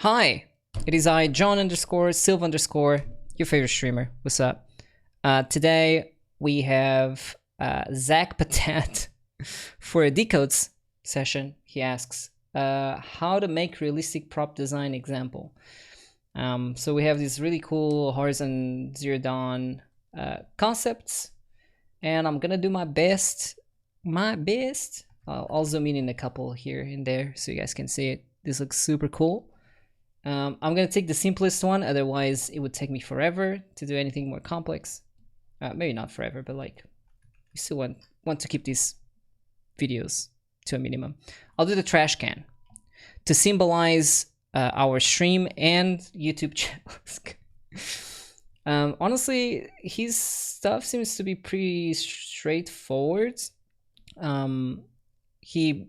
Hi, it is I, John underscore Silva underscore, your favorite streamer. What's up? Today we have Zach Patat for a Decodes session. He asks how to make realistic prop design example. So we have these really cool horizon zero dawn concepts, and I'm gonna do my best. I'll zoom in a couple here and there so you guys can see it. This looks super cool. I'm gonna take the simplest one, otherwise it would take me forever to do anything more complex. Maybe not forever, but like we still want to keep these videos to a minimum. I'll do the trash can to symbolize our stream and YouTube channels. Honestly, his stuff seems to be pretty straightforward. He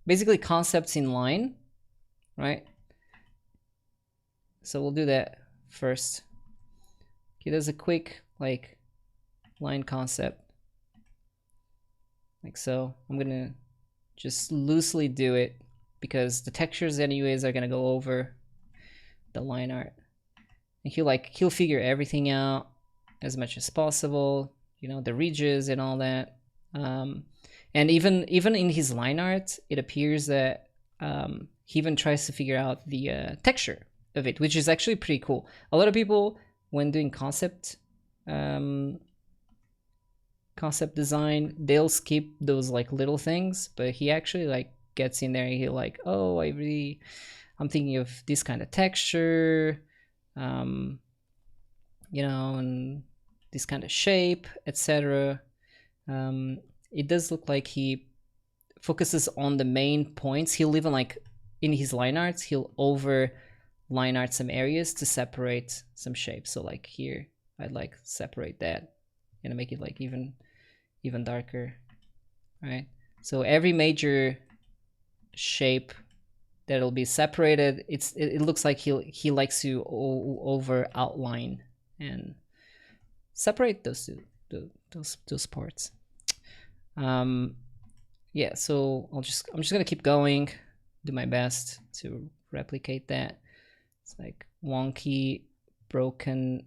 basically concepts in line, right? So we'll do that first. He does a quick like line concept, like so. I'm gonna just loosely do it because the textures anyways are gonna go over the line art, and he'll figure everything out as much as possible, you know, the ridges and all that. And even in his line art, it appears that he even tries to figure out the texture of it, which is actually pretty cool. A lot of people, when doing concept design, they'll skip those like little things, but he actually like gets in there and he like, oh, I'm thinking of this kind of texture, you know, and this kind of shape, etc. It does look like he focuses on the main points. He'll even like in his line arts, he'll over line art some areas to separate some shapes. So like here, I'd like separate that and make it like even darker, right? So every major shape that'll be separated, it looks like he likes to over outline and separate those those parts. Yeah, so I'm just gonna keep going, do my best to replicate that. It's like wonky, broken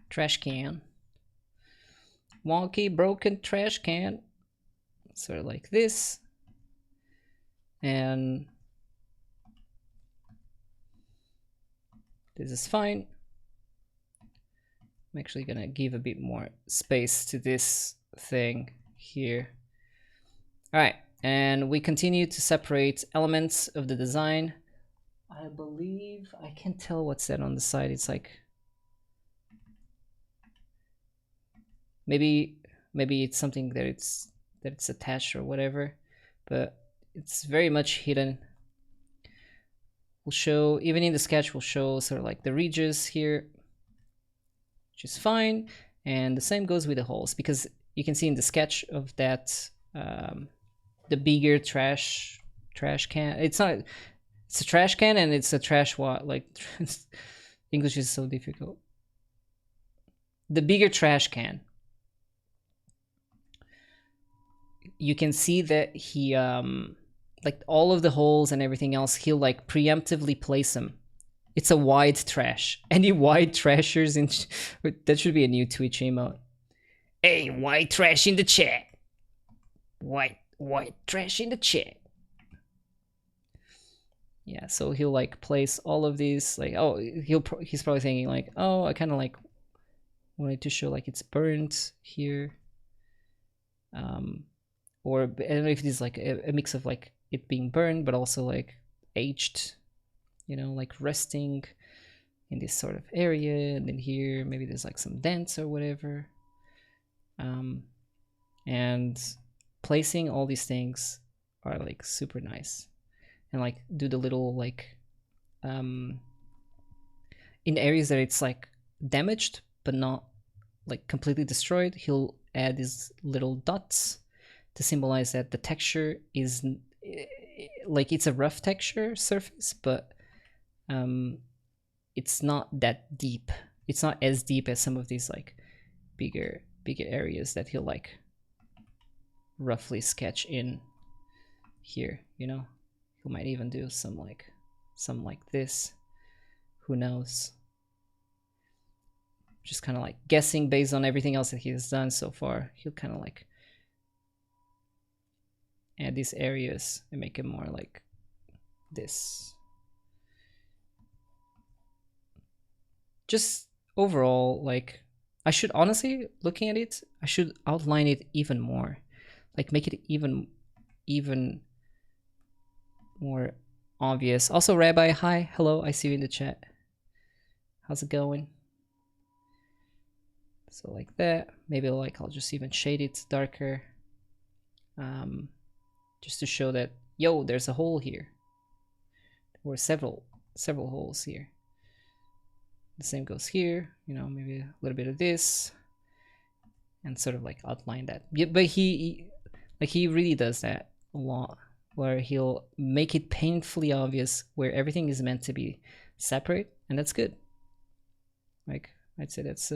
trash can. Wonky, broken trash can. Sort of like this. And this is fine. I'm actually gonna give a bit more space to this thing here. All right. And we continue to separate elements of the design. I believe I can't tell what's that on the side. It's like maybe it's something that it's attached or whatever, but it's very much hidden. We'll show, even in the sketch, we'll show sort of like the ridges here, which is fine. And the same goes with the holes, because you can see in the sketch of that the bigger trash can. It's a trash can, and it's a trash what, like English is so difficult. The bigger trash can, you can see that he like all of the holes and everything else, he'll like preemptively place them. It's a wide trash. Any wide trashers in that should be a new Twitch emote. Hey, white trash in the chat. White trash in the chat. Yeah, so he'll like place all of these, like, oh, he's probably thinking like, oh, I kind of like wanted to show like it's burnt here, or I don't know if it is like a mix of like it being burned but also like aged, you know, like resting in this sort of area, and then here maybe there's like some dents or whatever. And placing all these things are like super nice, and like do the little like in areas that it's like damaged but not like completely destroyed, he'll add these little dots to symbolize that the texture is like it's a rough texture surface, but it's not that deep. It's not as deep as some of these like bigger areas that he'll like roughly sketch in here, you know. He might even do some like this. Who knows? Just kind of like guessing based on everything else that he has done so far. He'll kind of like add these areas and make it more like this. Just overall, like, I should honestly, looking at it, I should outline it even more, like make it even more obvious. Also, Rabbi, hi, hello, I see you in the chat. How's it going? So like that. Maybe like I'll just even shade it darker, just to show that, yo, there's a hole here, or several holes here. The same goes here, you know, maybe a little bit of this, and sort of like outline that. Yeah, but he really does that a lot, where he'll make it painfully obvious where everything is meant to be separate, and that's good. Like, I'd say that's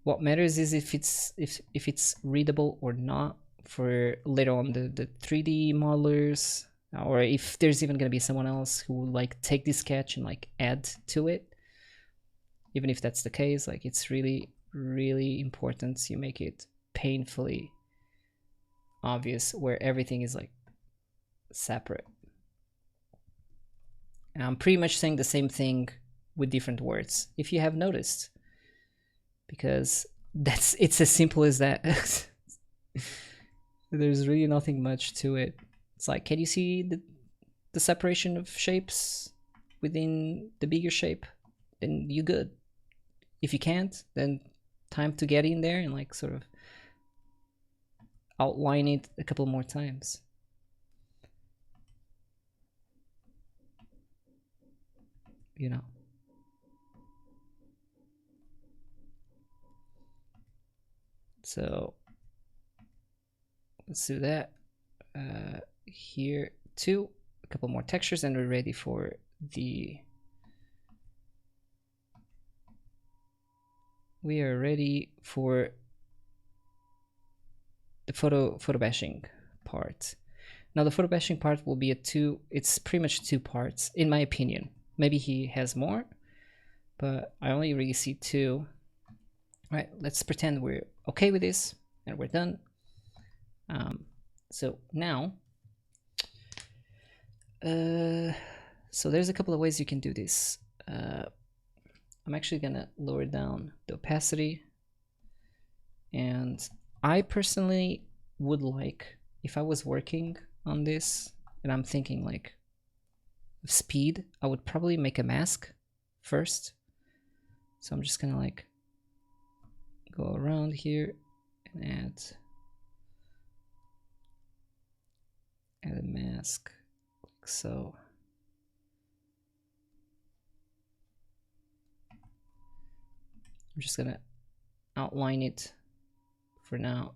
what matters is if it's readable or not for later on the 3D modelers, or if there's even gonna be someone else who will like take this sketch and like add to it. Even if that's the case, like, it's really important you make it painfully obvious where everything is like separate. And I'm pretty much saying the same thing with different words, if you have noticed, because it's as simple as that. There's really nothing much to it. It's like, can you see the separation of shapes within the bigger shape? Then you good. If you can't, then time to get in there and like sort of outline it a couple more times. You know. So let's do that here too. A couple more textures, and we're ready for the. We are ready for the photo bashing part. Now the photo bashing part will be it's pretty much two parts, in my opinion. Maybe he has more, but I only really see two. All right, let's pretend we're okay with this and we're done. So now, so there's a couple of ways you can do this. I'm actually gonna lower down the opacity, and I personally would like, if I was working on this and I'm thinking like speed, I would probably make a mask first. So I'm just gonna like go around here and add a mask like so. I'm just gonna outline it for now.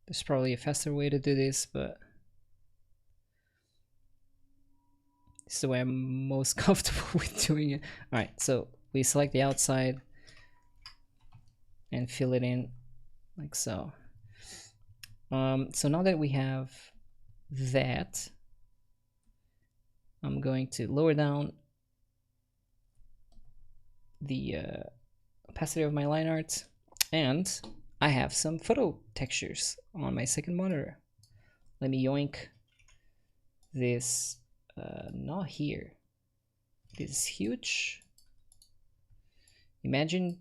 There's probably a faster way to do this, but this is the way I'm most comfortable with doing it. All right, so we select the outside and fill it in like so. So now that we have that, I'm going to lower down the opacity of my line art, and I have some photo textures on my second monitor. Let me yoink this, not here. This is huge. Imagine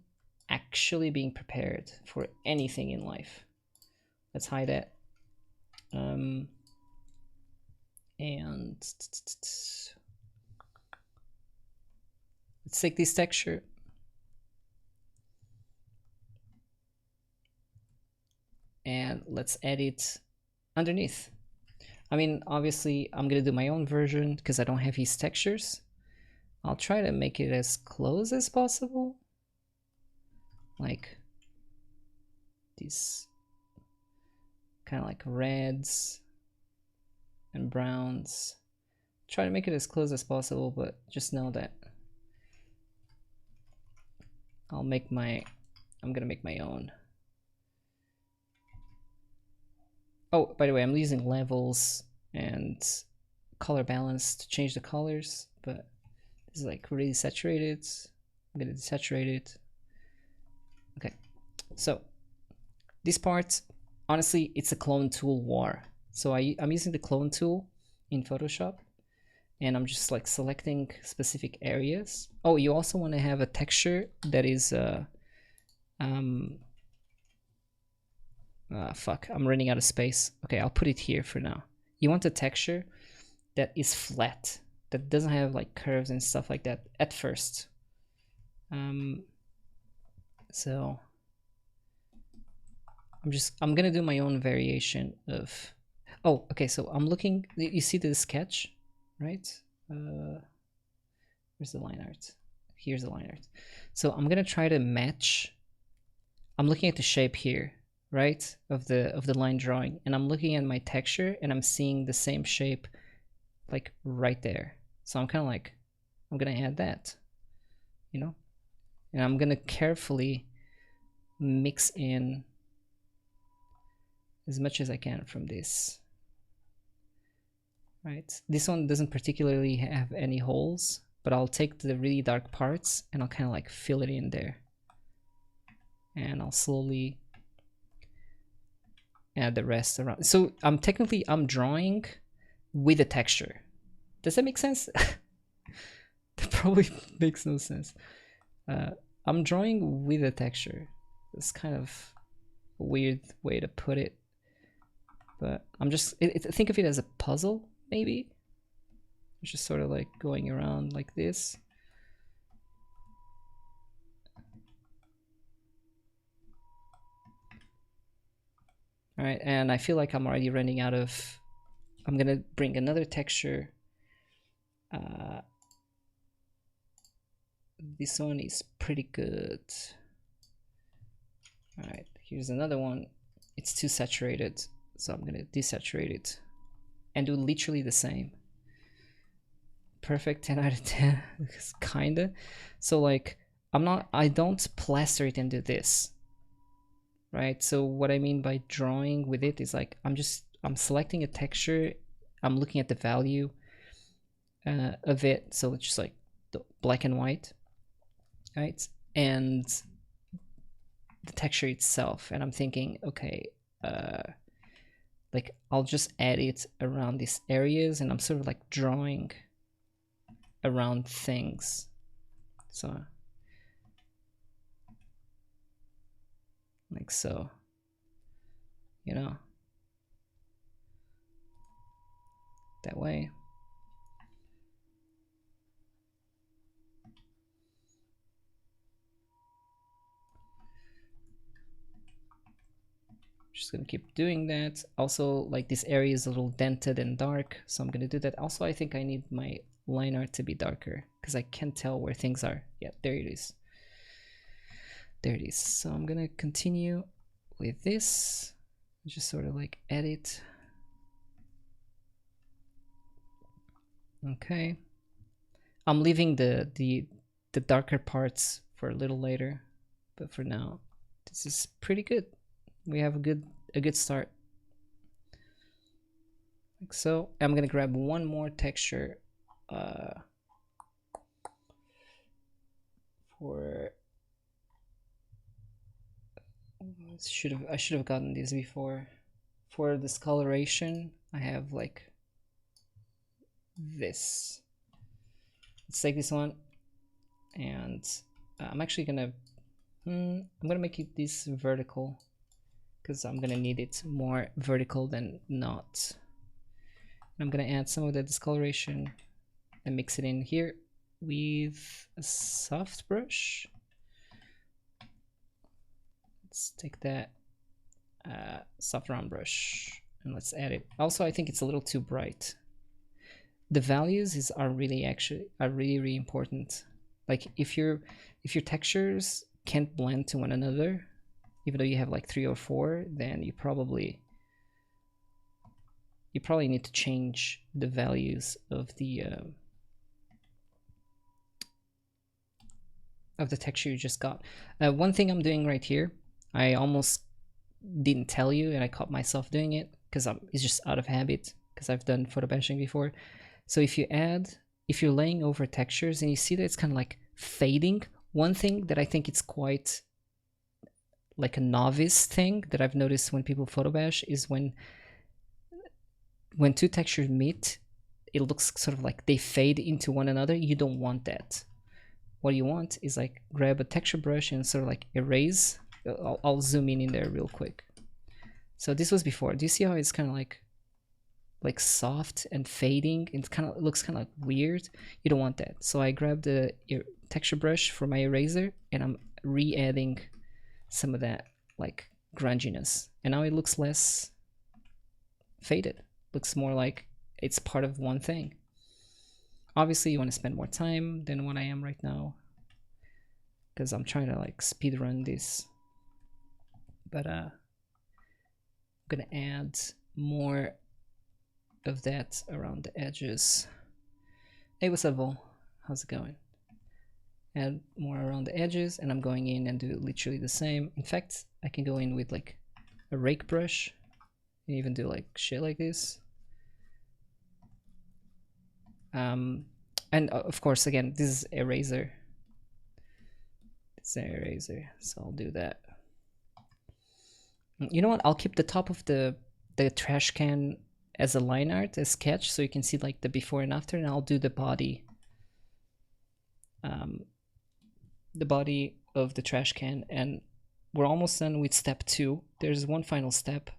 actually being prepared for anything in life. Let's hide that. And let's take this texture and let's add it underneath. I mean, obviously I'm gonna do my own version because I don't have his textures. I'll try to make it as close as possible, like these kind of like reds and browns. Try to make it as close as possible, but just know that I'm gonna make my own. Oh, by the way, I'm using levels and color balance to change the colors, but this is like really saturated. I'm gonna desaturate it. Okay, so this part, honestly, it's a clone tool war. So I'm using the clone tool in Photoshop, and I'm just like selecting specific areas. Oh, you also want to have a texture that is fuck, I'm running out of space. Okay, I'll put it here for now. You want a texture that is flat, that doesn't have like curves and stuff like that at first. So I'm gonna do my own variation of. Oh, okay. So I'm looking. You see the sketch, right? Where's the line art? Here's the line art. So I'm gonna try to match. I'm looking at the shape here, right, of the line drawing, and I'm looking at my texture, and I'm seeing the same shape, like right there. So I'm kind of like, I'm gonna add that, you know, and I'm gonna carefully mix in as much as I can from this. Right, this one doesn't particularly have any holes, but I'll take the really dark parts and I'll kind of like fill it in there, and I'll slowly add the rest around. So I'm drawing with a texture. Does that make sense? That probably makes no sense. I'm drawing with a texture. It's kind of a weird way to put it, but I'm just think of it as a puzzle, maybe. It's just sort of like going around like this. All right, and I feel like I'm already running out of. I'm gonna bring another texture. This one is pretty good. All right, here's another one. It's too saturated, so I'm gonna desaturate it and do literally the same. Perfect 10 out of 10. Kinda. So like I don't plaster it into this, right? So what I mean by drawing with it is like I'm selecting a texture, I'm looking at the value of it, so it's just like the black and white, right? And the texture itself, and I'm thinking, okay, like I'll just add it around these areas, and I'm sort of like drawing around things. So like so, you know, that way. Just gonna keep doing that. Also, like this area is a little dented and dark, so I'm gonna do that. Also, I think I need my line art to be darker because I can't tell where things are. Yeah, there it is. There it is. So I'm gonna continue with this. Just sort of like edit. Okay. I'm leaving the darker parts for a little later, but for now, this is pretty good. We have a good start. Like so. I'm gonna grab one more texture for I should have gotten these before. For discoloration, I have like this. Let's take this one, and I'm actually gonna I'm gonna make it this vertical because I'm gonna need it more vertical than not. I'm gonna add some of the discoloration and mix it in here with a soft brush. Let's take that soft round brush and let's add it. Also, I think it's a little too bright. The values are really really important. Like if your textures can't blend to one another, even though you have like 3 or 4, then you probably need to change the values of the of the texture you just got. One thing I'm doing right here, I almost didn't tell you and I caught myself doing it because it's just out of habit because I've done photo bashing before. So if you're laying over textures and you see that it's kind of like fading, one thing that I think it's quite like a novice thing that I've noticed when people photo bash is when two textures meet, it looks sort of like they fade into one another. You don't want that. What you want is like grab a texture brush and sort of like erase. I'll zoom in there real quick. So this was before. Do you see how it's kind of like soft and fading? It looks kind of like weird. You don't want that. So I grabbed the texture brush for my eraser and I'm re-adding some of that like grunginess, and now it looks less faded. Looks more like it's part of one thing. Obviously you want to spend more time than what I am right now because I'm trying to like speed run this, but I'm gonna add more of that around the edges. Hey, what's up, Vol? How's it going? Add more around the edges, and I'm going in and do literally the same. In fact, I can go in with like a rake brush and even do like shit like this. And of course, again, this is eraser. It's an eraser, so I'll do that. You know what? I'll keep the top of the trash can as a line art, a sketch, so you can see like the before and after, and I'll do the body. The body of the trash can, and we're almost done with step 2. There's one final step.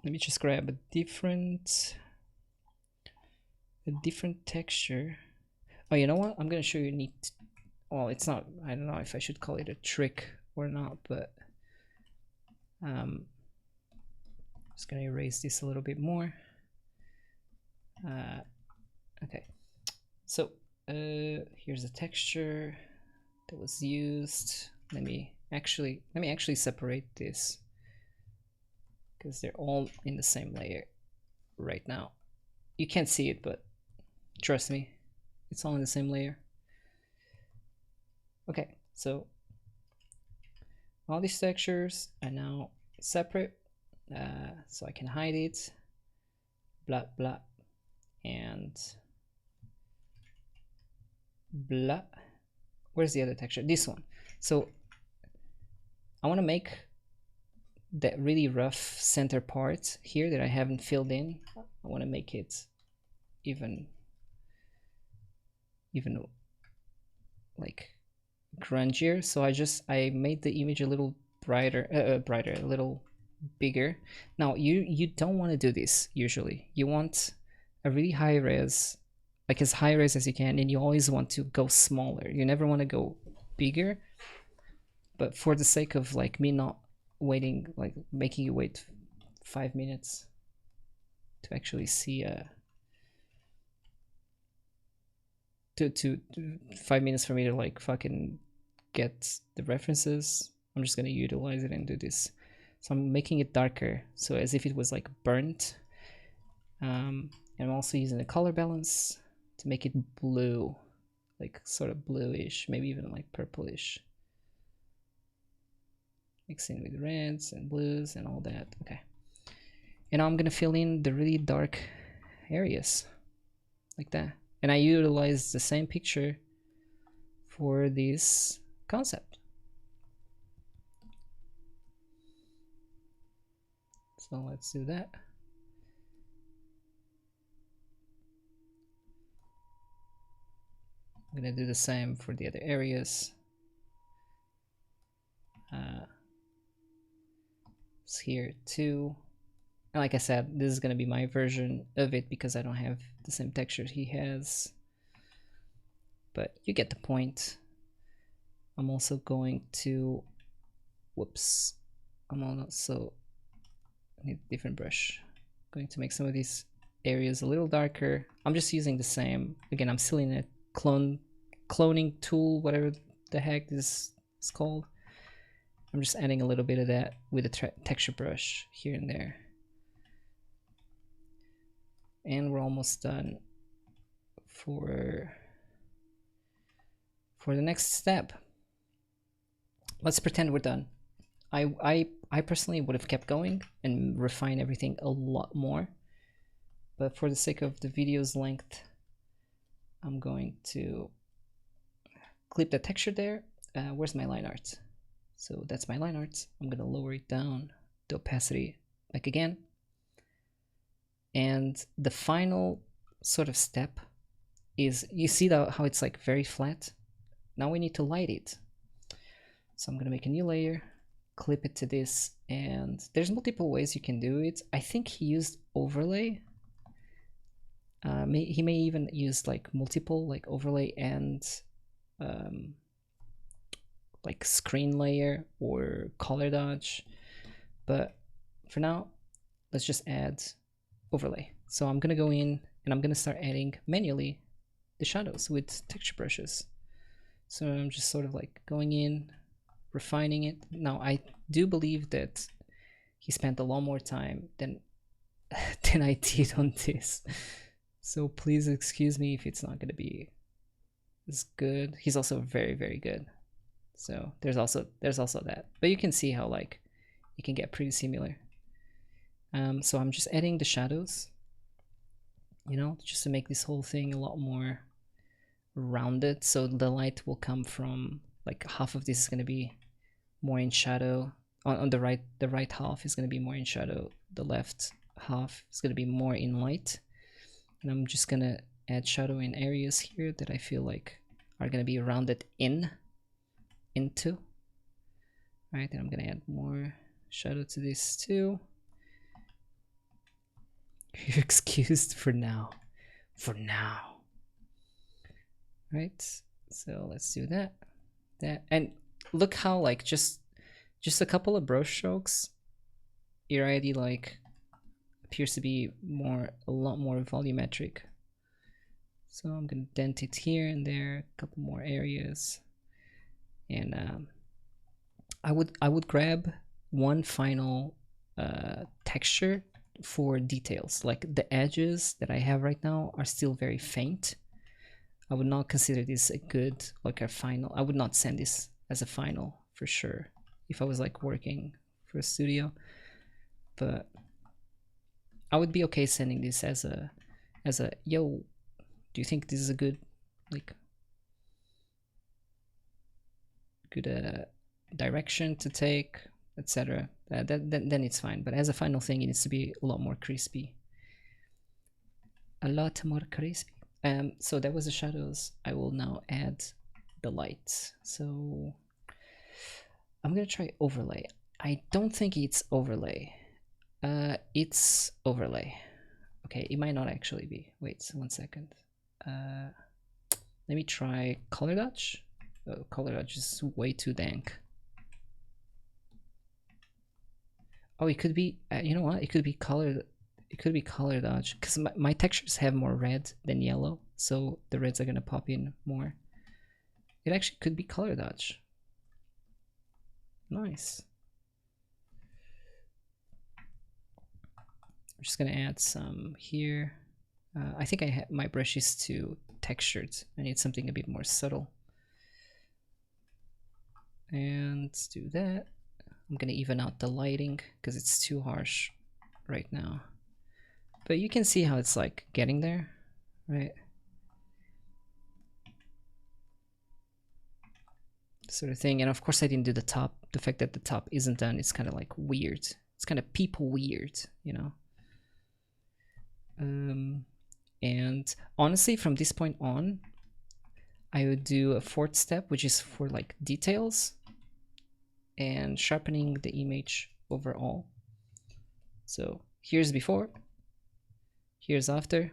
Let me just grab a different texture. Oh, you know what? I'm gonna show you neat. Well, it's not. I don't know if I should call it a trick or not, but just gonna erase this a little bit more. Okay, so here's the texture that was used. Let me actually separate this because they're all in the same layer right now. You can't see it, but trust me, it's all in the same layer. Okay, so all these textures are now separate, so I can hide it, blah blah, and blah. Where's the other texture? This one. So I want to make that really rough center part here that I haven't filled in. I want to make it even like grungier. So I made the image a little brighter, a little bigger. Now you don't want to do this usually. You want a really high res, like as high res as you can, and you always want to go smaller. You never want to go bigger. But for the sake of like me not waiting, like making you wait 5 minutes to actually see to 5 minutes for me to like fucking get the references, I'm just gonna utilize it and do this. So I'm making it darker, so as if it was like burnt. And I'm also using the color balance to make it blue, like sort of bluish, maybe even like purplish. Mixing with reds and blues and all that. Okay. And now I'm gonna fill in the really dark areas like that. And I utilize the same picture for this concept. So let's do that. I'm gonna do the same for the other areas. It's here too. And like I said, this is gonna be my version of it because I don't have the same texture he has. But you get the point. I'm also going to, whoops, I'm also, I need a different brush. I'm going to make some of these areas a little darker. I'm just using the same, again, I'm still in a cloning tool, whatever the heck this is called. I'm just adding a little bit of that with a texture brush here and there. And we're almost done for for the next step, let's pretend we're done. I personally would have kept going and refined everything a lot more, but for the sake of the video's length, I'm going to clip the texture there. Where's my line art? So that's my line art. I'm gonna lower it down, the opacity back again. And the final sort of step is, you see how it's like very flat? Now we need to light it. So I'm gonna make a new layer, clip it to this, and there's multiple ways you can do it. I think he used overlay. He may even use like multiple, like overlay and like screen layer or color dodge, but for now let's just add overlay. So I'm gonna go in and I'm gonna start adding manually the shadows with texture brushes. So I'm just sort of like going in, refining it. Now I do believe that he spent a lot more time than I did on this, so please excuse me if it's not gonna be as good. He's also very, very good. So there's also that, but you can see how like it can get pretty similar. So I'm just adding the shadows, you know, just to make this whole thing a lot more rounded. So the light will come from like half of this is going to be more in shadow. On the right half is going to be more in shadow. The left half is going to be more in light. And I'm just going to add shadow in areas here that I feel like are going to be rounded into. All right, then I'm going to add more shadow to this too. You're excused for now. For now. Right, so let's do that. And look how like just a couple of brush strokes, it already like appears to be a lot more volumetric. So I'm gonna dent it here and there, a couple more areas, and I would grab one final texture for details. Like the edges that I have right now are still very faint. I would not consider this a good, like a final. I would not send this as a final for sure if I was like working for a studio, but I would be okay sending this as a yo, do you think this is a good like good direction to take, etc. Then it's fine, but as a final thing it needs to be a lot more crispy, a lot more crispy. So that was the shadows. I will now add the lights. So I'm gonna try overlay. I don't think it's overlay. It's overlay. Okay, it might not actually be. Wait 1 second. Let me try color dodge. Oh, color dodge is way too dank. Oh, it could be. You know what? It could be color. It could be color dodge because my textures have more red than yellow, so the reds are gonna pop in more. It actually could be color dodge. Nice. I'm just gonna add some here. I think my brush is too textured. I need something a bit more subtle. And let's do that. I'm gonna even out the lighting because it's too harsh right now. But you can see how it's like getting there, right? Sort of thing. And of course I didn't do the top. The fact that the top isn't done, it's kind of like weird. It's kind of people weird, you know? And honestly, from this point on, I would do a fourth step, which is for like details and sharpening the image overall. So here's before, here's after.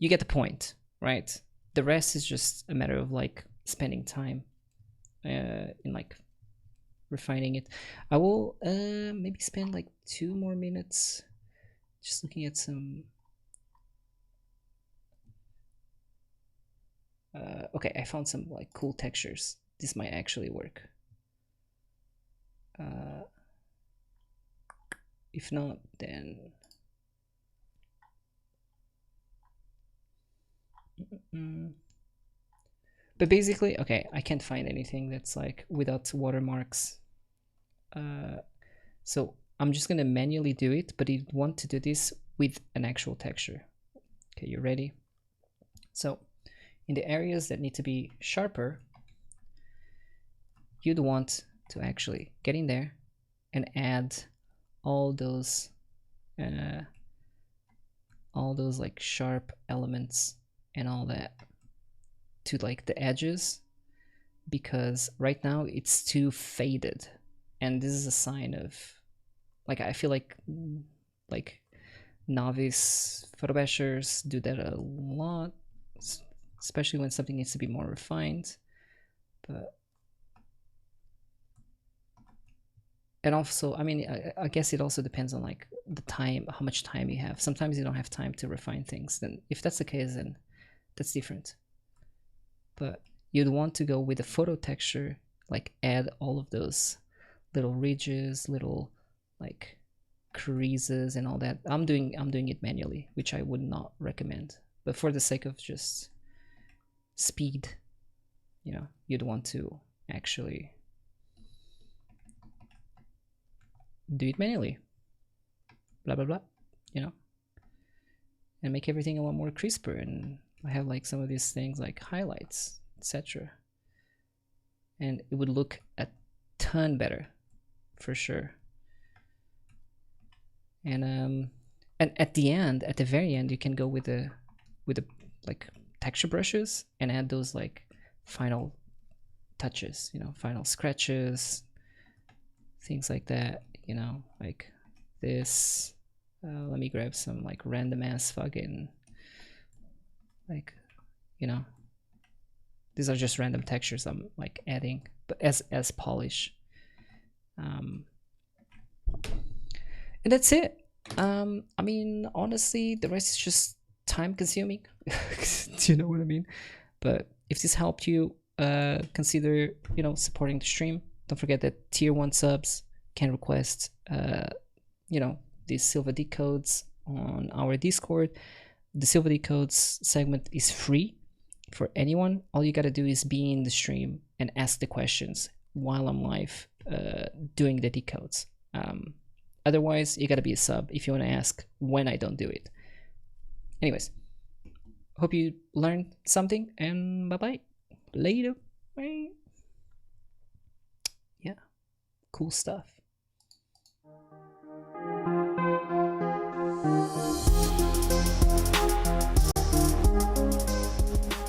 You get the point, right? The rest is just a matter of like spending time in like refining it. I will maybe spend like 2 more minutes just looking at some. Okay, I found some like cool textures. This might actually work. If not, then But basically, okay, I can't find anything that's like without watermarks. So I'm just gonna manually do it, but you want to do this with an actual texture. Okay, you ready? So in the areas that need to be sharper, you'd want to actually get in there and add all those like sharp elements and all that to like the edges, because right now it's too faded, and this is a sign of like, I feel like novice photobashers do that a lot, especially when something needs to be more refined. But and also, I mean, I guess it also depends on like the time, how much time you have. Sometimes you don't have time to refine things. Then if that's the case, then that's different. But you'd want to go with the photo texture, like add all of those little ridges, little like creases and all that. I'm doing it manually, which I would not recommend. But for the sake of just speed, you know, you'd want to actually do it manually, blah blah blah, you know, and make everything a lot more crisper. And I have like some of these things like highlights, etc., and it would look a ton better for sure. And at the end, at the very end, you can go with the like texture brushes and add those like final touches, you know, final scratches, things like that, you know, like this. Let me grab some like random ass fucking, like, you know, these are just random textures I'm like adding, but as polish. And that's it. I mean, honestly, the rest is just time consuming. Do you know what I mean? But if this helped you, consider, you know, supporting the stream. Don't forget that tier 1 subs can request, you know, these Silva Decodes on our Discord. The Silva Decodes segment is free for anyone. All you gotta do is be in the stream and ask the questions while I'm live doing the decodes. Otherwise, you gotta be a sub if you want to ask when I don't do it. Anyways, hope you learned something, and bye bye. Later. Bye. Yeah, cool stuff.